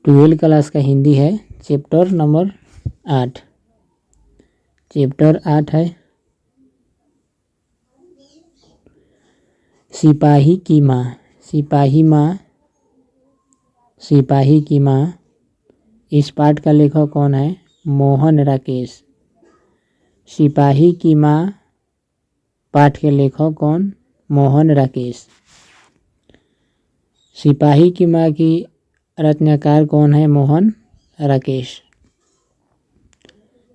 Twelfth class का हिंदी है, chapter number 8। Chapter 8 है सिपाही की माँ। सिपाही माँ, सिपाही की माँ। इस पाठ का लेखक कौन है? मोहन राकेश। सिपाही की माँ पाठ के लेखक कौन? मोहन राकेश। सिपाही की माँ की रचनाकार कौन है? मोहन राकेश।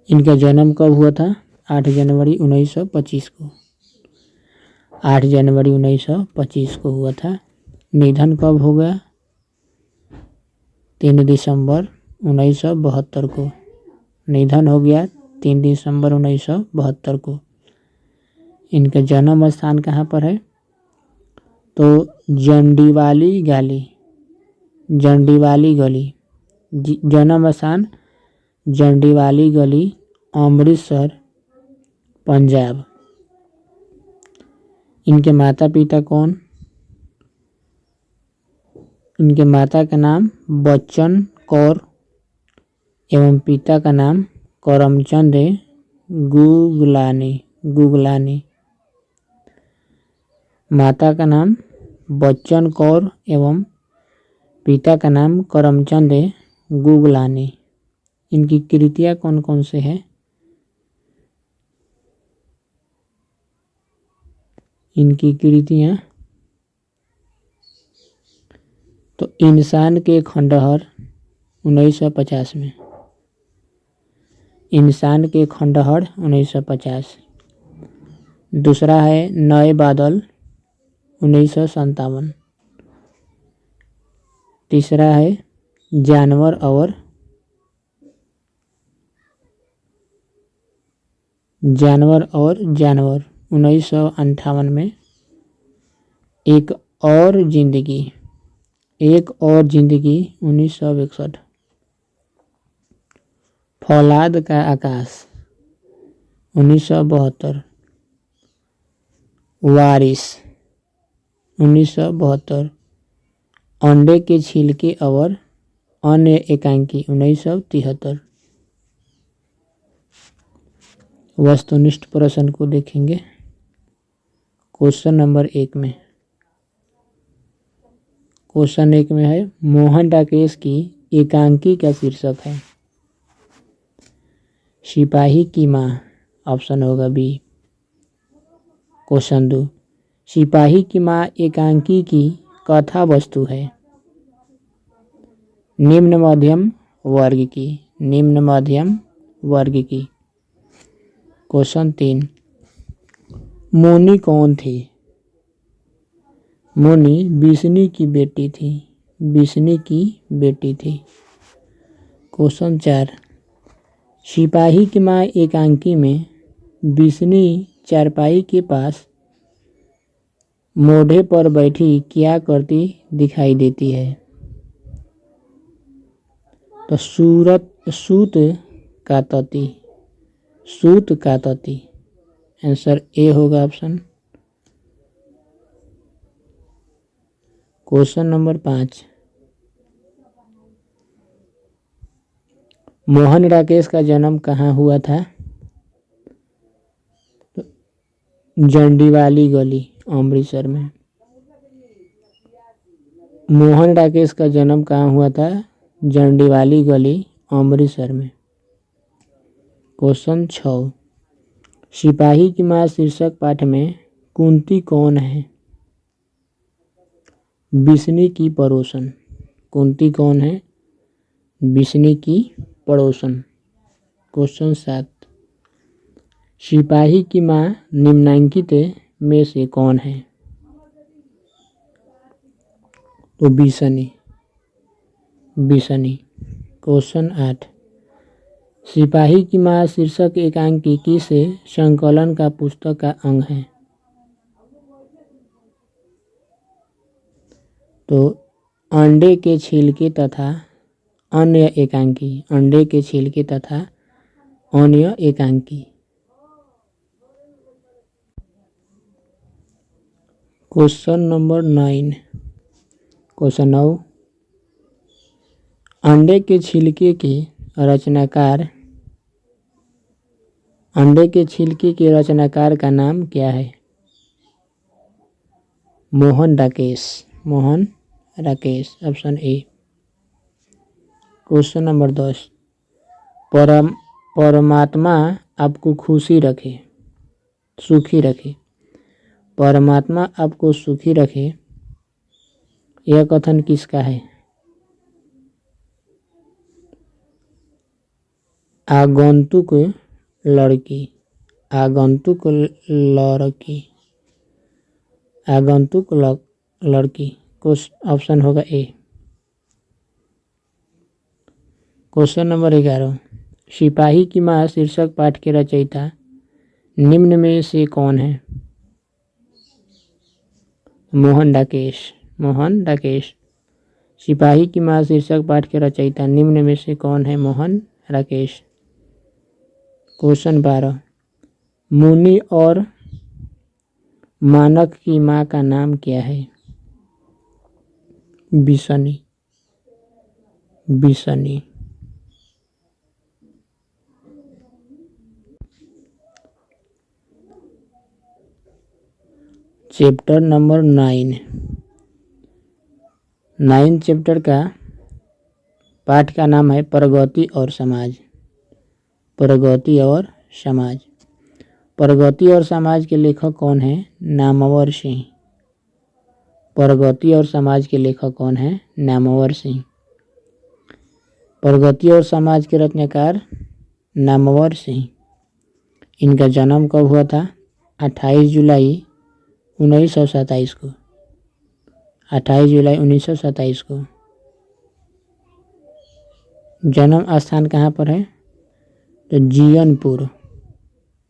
इनका जन्म कब हुआ था? 8 जनवरी 1925 को। 8 जनवरी 1925 को हुआ था। निधन कब हो गया? 3 दिसंबर 1972 को। निधन हो गया 3 दिसंबर 1972 को। इनका जन्म स्थान कहाँ पर है? तो जंडीवाली गली, जंडीवाली गली। जन्म स्थान जंडीवाली गली, अमृतसर, पंजाब। इनके माता पिता कौन? इनके माता का नाम बच्चन कौर एवं पिता का नाम करमचंद गुगलानी। गुगलानी। माता का नाम बच्चन कौर एवं पिता का नाम करमचंद गुगलानी। इनकी कृतियाँ कौन कौन से हैं? इनकी कृतियाँ तो इंसान के खंडहर 1950 में। इंसान के खंडहर 1950। दूसरा है नए बादल 1957। तीसरा है जानवर और जानवर 1958 में। एक और जिंदगी 1961। फौलाद का आकाश 1972। वारिस 1972। अंडे के छिलके और अन्य एकांकी 1973। वस्तुनिष्ठ प्रश्न को देखेंगे क्वेश्चन नंबर 1 में। क्वेश्चन 1 में है मोहन राकेश की एकांकी का शीर्षक है सिपाही की माँ। ऑप्शन होगा बी। क्वेश्चन 2 सिपाही की माँ एकांकी की कथा वस्तु है निम्न मध्यम वर्ग की। निम्न मध्यम वर्ग की। क्वेश्चन 3 मोनी कौन थी? मोनी बिस्नी की बेटी थी। बिस्नी की बेटी थी। क्वेश्चन 4 सिपाही की माँ एकांकी में बिस्नी चारपाई के पास मोढ़े पर बैठी क्या करती दिखाई देती है? तो सूत काटती। सूत काटती। आंसर ए होगा option. Question number 5 Mohan Rakesh का जन्म कहाँ हुआ था? जंडीवाली गली, अमृतसर में। मोहन राकेश का जन्म कहाँ हुआ था? जंडीवाली गली, अमृतसर में। क्वेश्चन 6 सिपाही की माँ शीर्षक पाठ में कुंती कौन है? बिस्नी की पड़ोसन। कुंती कौन है? बिस्नी की पड़ोसन। क्वेश्चन 7 सिपाही की माँ निम्नांकित में से कौन है? तो बिस्नी। बिस्नी। क्वेश्चन 8 सिपाही की माँ शीर्षक एकांकी किस संकलन का पुस्तक का अंग है? तो अंडे के छिलके तथा अन्य एकांकी। अंडे के छिलके तथा अन्य एकांकी। क्वेश्चन नंबर 9 क्वेश्चन 9 अंडे के छिलके के रचनाकार का नाम क्या है? Mohan Rakesh option A. Question number 10, परमात्मा आपको सुखी रखे। परमात्मा आपको सुखी रखे, यह कथन किसका है? आगंतुक लड़की को ऑप्शन होगा ए। क्वेश्चन नंबर 11, सिपाही की मां शीर्षक पाठ के रचयिता निम्न में से कौन है? मोहन राकेश। सिपाही की मां शीर्षक पाठ के रचयिता निम्न में से कौन है? मोहन राकेश। क्वेश्चन 12, मुनि और मानक की मां का नाम क्या है? बिसनी। चैप्टर नंबर 9 चैप्टर का पाठ का नाम है प्रगति और समाज। प्रगति और समाज के लेखक कौन है? नामवर सिंह। प्रगति और समाज के लेखक कौन है? नामवर सिंह। प्रगति और समाज के रचनाकार नामवर सिंह। इनका जन्म कब हुआ था? 28 जुलाई 1927 को। 28 जुलाई 1927 को। जन्म स्थान कहाँ पर है? तो जीयनपुर।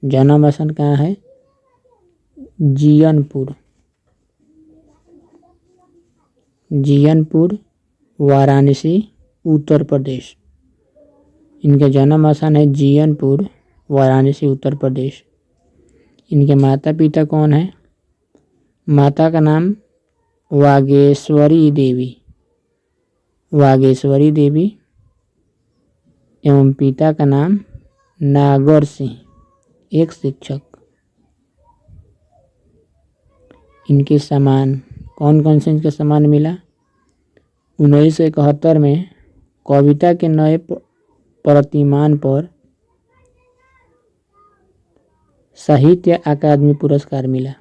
जन्म स्थान कहाँ है? जीयनपुर, वाराणसी, उत्तर प्रदेश। इनका जन्म स्थान है जीयनपुर, वाराणसी, उत्तर प्रदेश। इनके माता पिता कौन है? माता का नाम वागेश्वरी देवी एवं पिता का नाम नागर सिंह, एक शिक्षक। इनके सम्मान कौन से इनके सम्मान मिला? 1971 में कविता के नए प्रतिमान पर साहित्य अकादमी पुरस्कार मिला।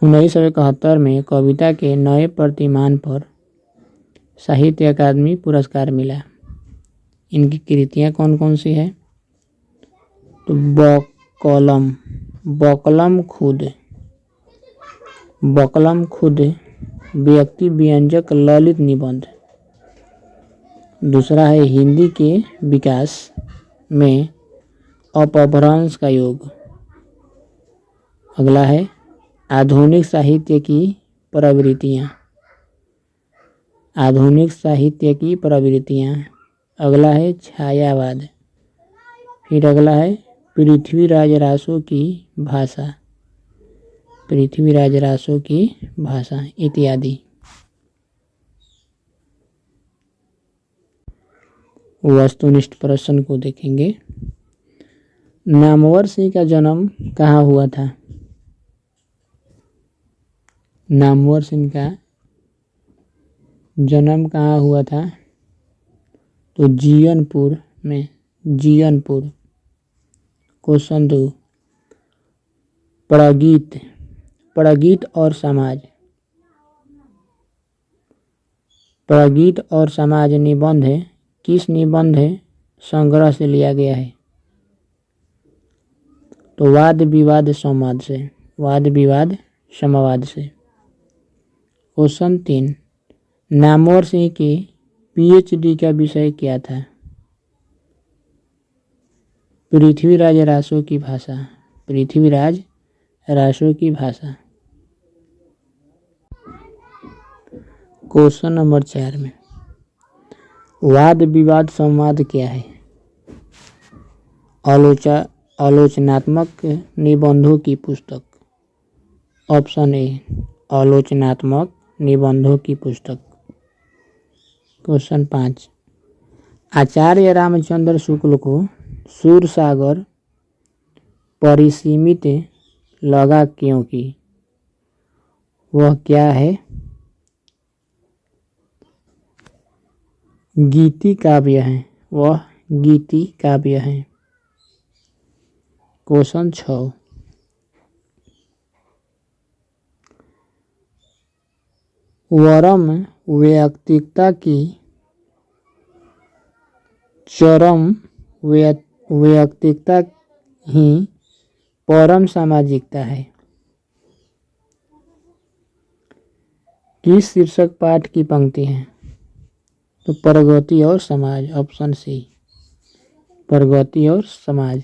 1971 में कविता के नए प्रतिमान पर साहित्य अकादमी पुरस्कार मिला। इनकी कृतियाँ कौन सी है? तो बकलम खुद व्यक्ति व्यंजक ललित निबंध। दूसरा है हिंदी के विकास में अपभ्रंश का योग। अगला है आधुनिक साहित्य की प्रवृत्तियाँ। अगला है छायावाद। फिर अगला है पृथ्वीराज रासो की भाषा इत्यादि। वस्तुनिष्ठ प्रश्न को देखेंगे। नामवर सिंह का जन्म कहाँ हुआ था? नामवर सिंह का जन्म कहाँ हुआ था? तो जीयनपुर में। क्वेश्चन 2, प्रगीत और समाज निबंध किस निबंध संग्रह से लिया गया है? तो वाद विवाद संवाद से। क्वेश्चन 3, नामवर सिंह के PhD का विषय क्या था? पृथ्वीराज रासो की भाषा। क्वेश्चन नंबर 4 में वाद विवाद संवाद क्या है? आलोचनात्मक निबंधों की पुस्तक। ऑप्शन ए, आलोचनात्मक निबंधों की पुस्तक। क्वेश्चन 5, आचार्य रामचंद्र शुक्ल को सूरसागर परिसीमित लगा क्योंकि वह क्या है? गीति काव्य है, वह गीति काव्य है। क्वेश्चन 6, वरम वैयक्तिकता की चरम वैयक्तिकता ही परम सामाजिकता है। किस शीर्षक पाठ की पंक्ति है? तो प्रगति और समाज, ऑप्शन सी, प्रगति और समाज।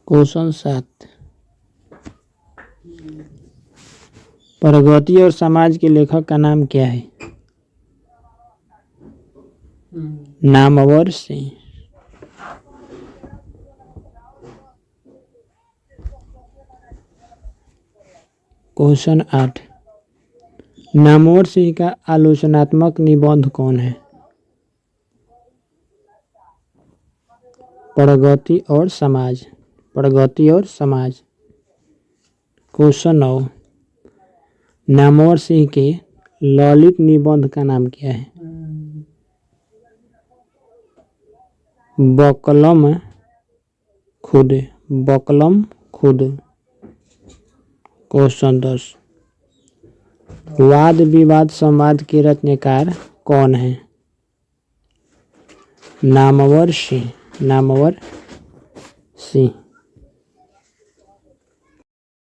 क्वेश्चन 7, प्रगति और समाज के लेखक का नाम क्या है? नामवर सिंह। क्वेश्चन 8, नामवर सिंह का आलोचनात्मक निबंध कौन है? प्रगति और समाज, प्रगति और समाज। क्वेश्चन 9, नामवर सिंह के ललित निबंध का नाम क्या है? बकलम खुद, बकलम खुद। क्वेश्चन 10, वाद विवाद संवाद के रचनाकार कौन है? नामवर सिंह, नामवर सिंह।